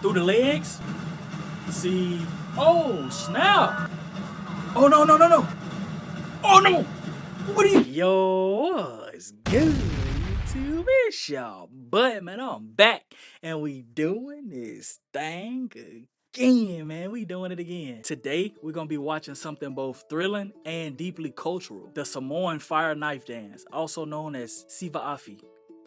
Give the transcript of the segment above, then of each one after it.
Through the legs. See. Oh, snap. Oh, no, no, no, no. Oh, no. What are you? Yo, it's good, YouTube. It's y'all. But, man, I'm back. And we doing this thing again, man. We doing it again. Today, we're going to be watching something both thrilling and deeply cultural. The Samoan fire knife dance, also known as Siva Afi.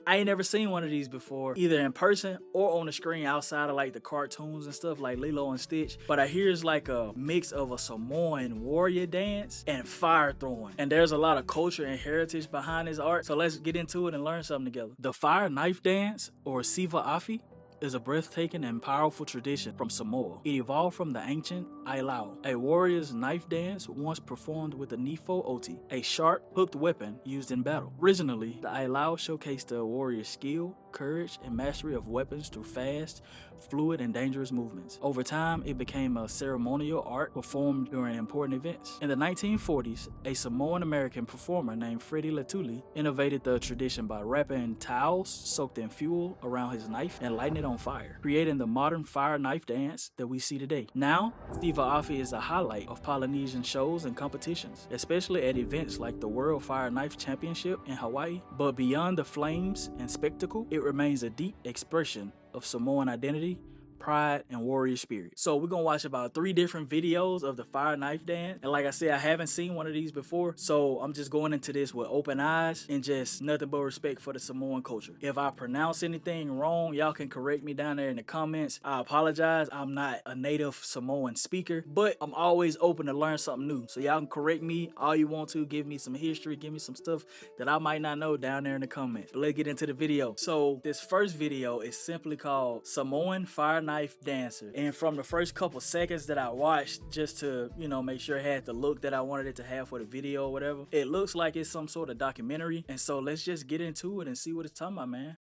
I ain't never seen one of these before, either in person or on the screen outside of like the cartoons and stuff like Lilo and Stitch. But I hear it's like a mix of a Samoan warrior dance and fire throwing. And there's a lot of culture and heritage behind this art. So let's get into it and learn something together. The fire knife dance, or Siva Afi, is a breathtaking and powerful tradition from Samoa. It evolved from the ancient Ailao, a warrior's knife dance once performed with the Nifo Oti, a sharp, hooked weapon used in battle. Originally, the Ailao showcased the warrior's skill, courage, and mastery of weapons through fast, fluid, and dangerous movements. Over time, it became a ceremonial art performed during important events. In the 1940s, a Samoan American performer named Freddie Latuli innovated the tradition by wrapping towels soaked in fuel around his knife and lighting it on fire, creating the modern fire knife dance that we see today. Now, Siva Afi is a highlight of Polynesian shows and competitions, especially at events like the World Fire Knife Championship in Hawaii. But beyond the flames and spectacle, it remains a deep expression of Samoan identity, pride, and warrior spirit. So we're gonna watch about 3 different videos of the fire knife dance. And like I said, I haven't seen one of these before. So I'm just going into this with open eyes and just nothing but respect for the Samoan culture. If I pronounce anything wrong, y'all can correct me down there in the comments. I apologize. I'm not a native Samoan speaker, but I'm always open to learn something new. So y'all can correct me all you want to, give me some history, give me some stuff that I might not know down there in the comments. But let's get into the video. So this first video is simply called Samoan Fire Knife Dancer, and from the first couple seconds that I watched, just to make sure it had the look that I wanted it to have for the video or whatever, it looks like it's some sort of documentary. And so let's just get into it and see what it's talking about, man.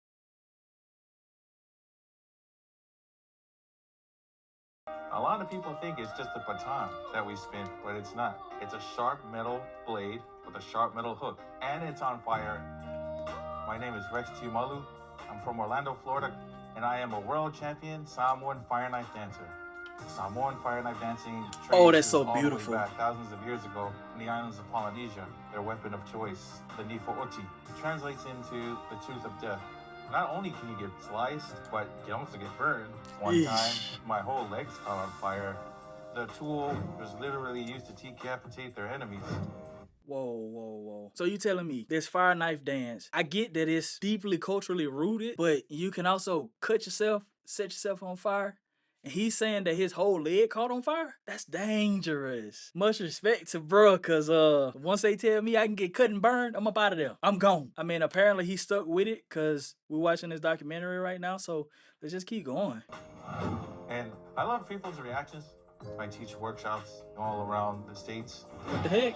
A lot of people think it's just a baton that we spin, but it's not. It's a sharp metal blade with a sharp metal hook, and it's on fire. My name is Rex Tumalu. I'm from Orlando, Florida, and I am a world champion Samoan fire knife dancer. Samoan fire knife dancing That's so all beautiful. the way back thousands of years ago in the islands of Polynesia. Their weapon of choice, the Nifo Oti, translates into the tooth of death. Not only can you get sliced, but you also get burned. One time, my whole legs caught on fire. The tool was literally used to decapitate their enemies. Whoa. So you telling me this fire knife dance, I get that it's deeply culturally rooted, but you can also cut yourself, set yourself on fire? And he's saying that his whole leg caught on fire? That's dangerous. Much respect to bro, cause once they tell me I can get cut and burned, I'm up out of there. I'm gone. I mean, apparently he stuck with it, cause we're watching this documentary right now, so let's just keep going. And I love people's reactions. I teach workshops all around the States. What the heck?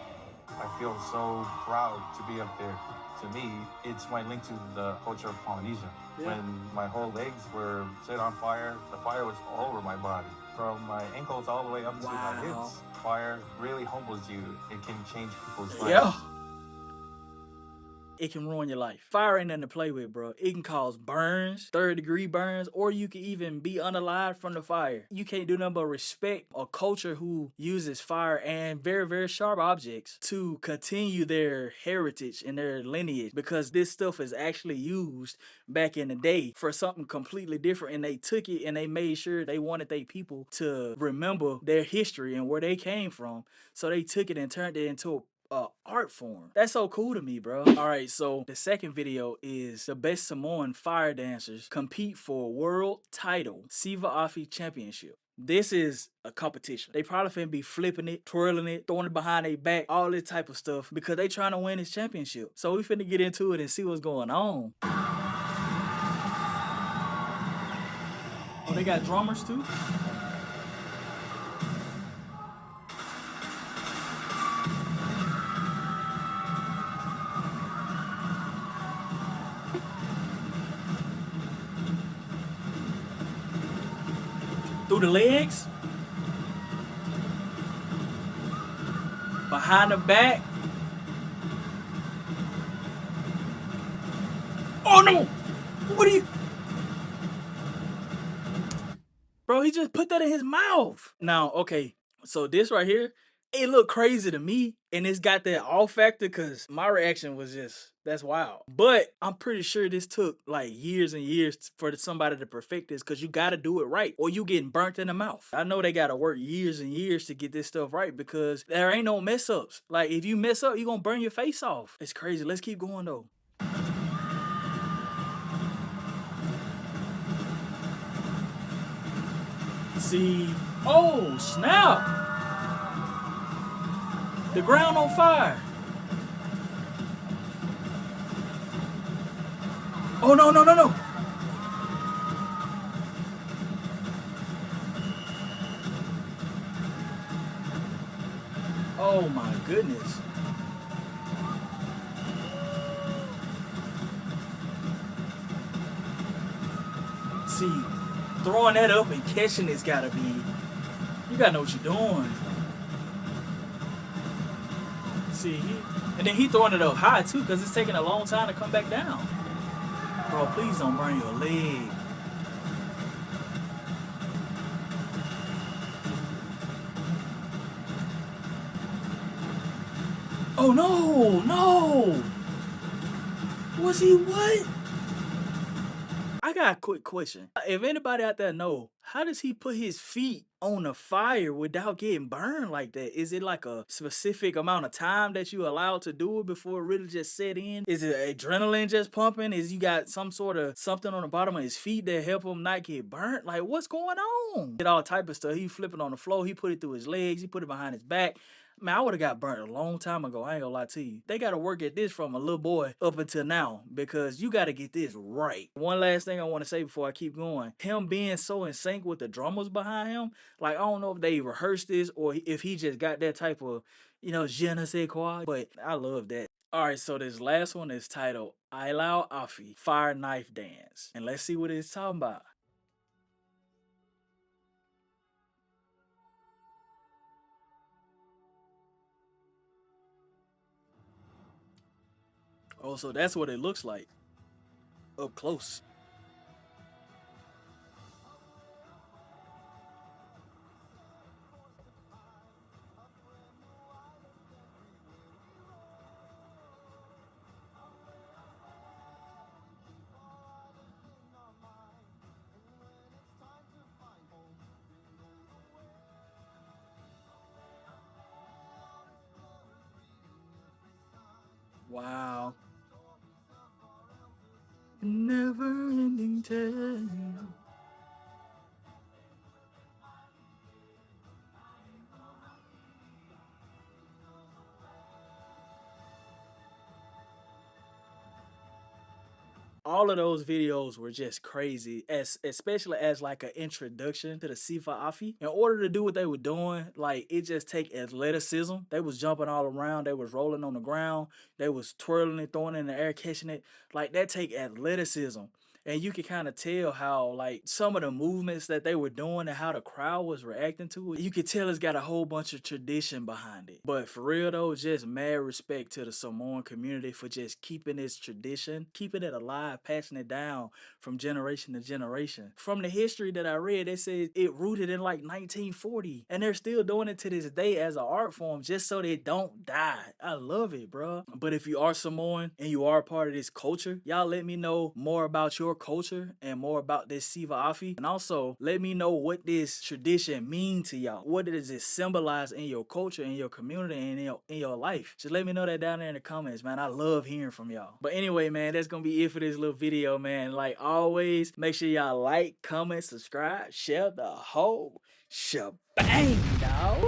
I feel so proud to be up there. To me, it's my link to the culture of Polynesia. Yeah. When my whole legs were set on fire, the fire was all over my body. From my ankles all the way up to my hips. Fire really humbles you. It can change people's lives. Yeah. It can ruin your life. Fire ain't nothing to play with, bro. It can cause burns, 3rd-degree burns, or you can even be unalive from the fire. You can't do nothing but respect a culture who uses fire and very, very sharp objects to continue their heritage and their lineage, because this stuff is actually used back in the day for something completely different, and they took it and they made sure they wanted their people to remember their history and where they came from. So they took it and turned it into a art form. That's so cool to me, bro. All right, so the second video is the best Samoan fire dancers compete for a world title Siva Afi Championship. This is a competition. They probably finna be flipping it, twirling it, throwing it behind their back, all this type of stuff, because they trying to win this championship. So we finna get into it and see what's going on. Oh, they got drummers too? Through the legs, behind the back. Oh no! What are you? Bro, he just put that in his mouth. Now, okay, so this right here, it looked crazy to me, and it's got that off factor because my reaction was just, that's wild. But I'm pretty sure this took like years and years for somebody to perfect this because you got to do it right or you getting burnt in the mouth. I know they got to work years and years to get this stuff right because there ain't no mess ups. Like if you mess up, you're going to burn your face off. It's crazy. Let's keep going though. See, oh snap! The ground on fire. Oh no, no, no, no. Oh my goodness. See, throwing that up and catching it's gotta be, you gotta know what you're doing. See, and then he throwing it up high too because it's taking a long time to come back down. Bro, please don't burn your leg. Oh no, no. Was he what? I got a quick question. If anybody out there know, how does he put his feet on the fire without getting burned like that? Is it like a specific amount of time that you allowed to do it before it really just set in? Is it adrenaline just pumping? Is you got some sort of something on the bottom of his feet that help him not get burnt? Like what's going on? Did all type of stuff. He flipping on the floor. He put it through his legs. He put it behind his back. Man, I would have got burnt a long time ago. I ain't gonna lie to you. They gotta work at this from a little boy up until now because you gotta get this right. One last thing I want to say before I keep going. Him being so in sync with the drummers behind him, like I don't know if they rehearsed this or if he just got that type of, je ne sais quoi, but I love that. Alright, so this last one is titled Ailao Afi, Fireknife Dance. And let's see what it's talking about. Oh, so that's what it looks like up close. Wow. Never ending tale. All of those videos were just crazy, especially as like an introduction to the Siva Afi. In order to do what they were doing, like it just take athleticism. They was jumping all around, they was rolling on the ground, they was twirling it, throwing it in the air, catching it. Like that take athleticism. And you could kind of tell how like some of the movements that they were doing and how the crowd was reacting to it. You could tell it's got a whole bunch of tradition behind it. But for real though, just mad respect to the Samoan community for just keeping this tradition, keeping it alive, passing it down from generation to generation. From the history that I read, they said it rooted in like 1940, and they're still doing it to this day as an art form just so they don't die. I love it, bro. But if you are Samoan and you are a part of this culture, y'all let me know more about your culture and more about this Siva Afi. And also let me know what this tradition mean to y'all. What does it symbolize in your culture, in your community, and in your life? Just let me know that down there in the comments, man. I love hearing from y'all. But anyway, man, that's gonna be it for this little video, man. Like always, make sure y'all like, comment, subscribe, share the whole shebang, dog.